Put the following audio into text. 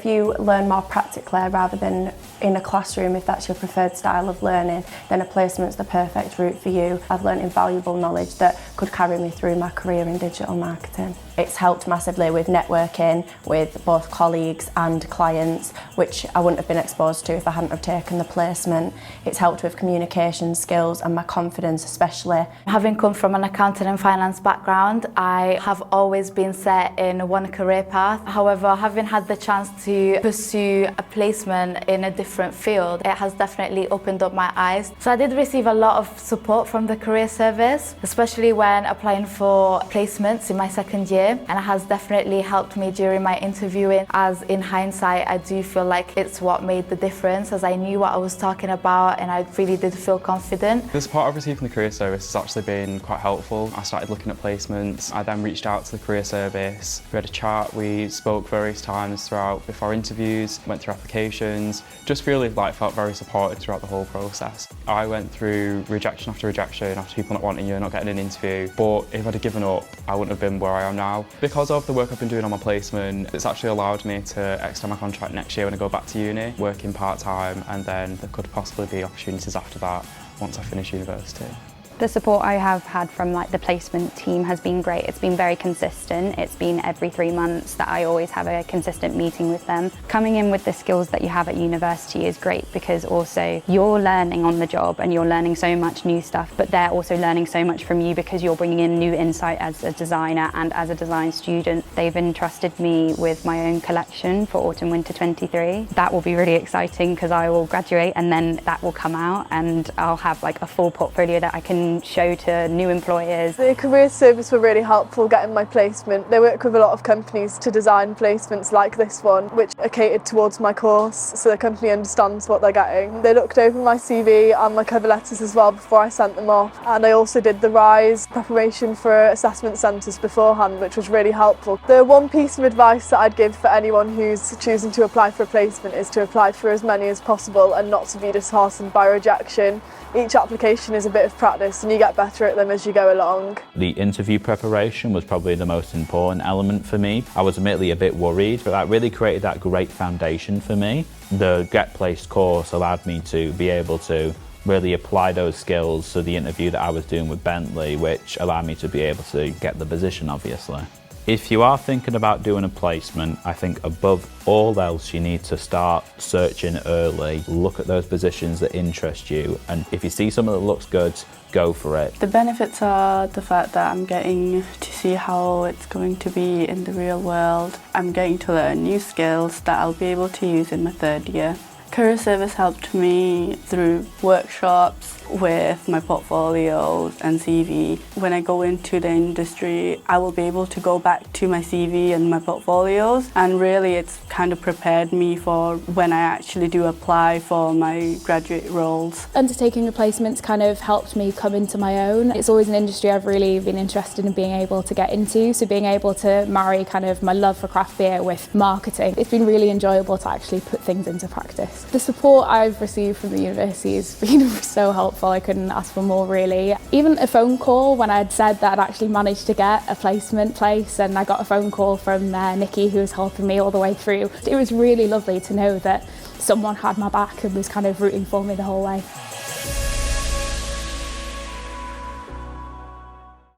if you learn more practically rather than in a classroom, if that's your preferred style of learning, then a placement's the perfect route for you. I've learnt invaluable knowledge that could carry me through my career in digital marketing. It's helped massively with networking with both colleagues and clients, which I wouldn't have been exposed to if I hadn't have taken the placement. It's helped with communication skills and my confidence especially. Having come from an accounting and finance background, I have always been set in one career path. However, having had the chance to pursue a placement in a different field, it has definitely opened up my eyes. So I did receive a lot of support from the career service, especially when applying for placements in my second year, and it has definitely helped me during my interviewing, as in hindsight I do feel like it's what made the difference, as I knew what I was talking about and I really did feel confident. The support I've received from the career service has actually been quite helpful. I started looking at placements, I then reached out to the career service, we had a chat, we spoke various times throughout before interviews, went through applications, just really felt very supported throughout the whole process. I went through rejection after people not wanting you, not getting an interview, but if I'd have given up, I wouldn't have been where I am now. Because of the work I've been doing on my placement, it's actually allowed me to extend my contract next year when I go back to uni, working part-time, and then there could possibly be opportunities after that once I finish university. The support I have had from the placement team has been great. It's been very consistent. It's been every 3 months that I always have a consistent meeting with them. Coming in with the skills that you have at university is great, because also you're learning on the job and you're learning so much new stuff, but they're also learning so much from you because you're bringing in new insight as a designer and as a design student. They've entrusted me with my own collection for Autumn/Winter 23. That will be really exciting because I will graduate and then that will come out and I'll have a full portfolio that I can show to new employers. The career service were really helpful getting my placement. They work with a lot of companies to design placements like this one, which are catered towards my course, so the company understands what they're getting. They looked over my CV and my cover letters as well before I sent them off, and I also did the RISE preparation for assessment centres beforehand, which was really helpful. The one piece of advice that I'd give for anyone who's choosing to apply for a placement is to apply for as many as possible and not to be disheartened by rejection. Each application is a bit of practice and you get better at them as you go along. The interview preparation was probably the most important element for me. I was admittedly a bit worried, but that really created that great foundation for me. The Get Placed course allowed me to be able to really apply those skills to the interview that I was doing with Bentley, which allowed me to be able to get the position, obviously. If you are thinking about doing a placement, I think above all else you need to start searching early. Look at those positions that interest you, and if you see something that looks good, go for it. The benefits are the fact that I'm getting to see how it's going to be in the real world. I'm getting to learn new skills that I'll be able to use in my third year. Career service helped me through workshops with my portfolios and CV. When I go into the industry, I will be able to go back to my CV and my portfolios, and really it's kind of prepared me for when I actually do apply for my graduate roles. Undertaking replacements kind of helped me come into my own. It's always an industry I've really been interested in being able to get into, so being able to marry kind of my love for craft beer with marketing, it's been really enjoyable to actually put things into practice. The support I've received from the university has been so helpful. I couldn't ask for more, really. Even a phone call when I'd said that I'd actually managed to get a placement place, and I got a phone call from Nikki, who was helping me all the way through. It was really lovely to know that someone had my back and was kind of rooting for me the whole way.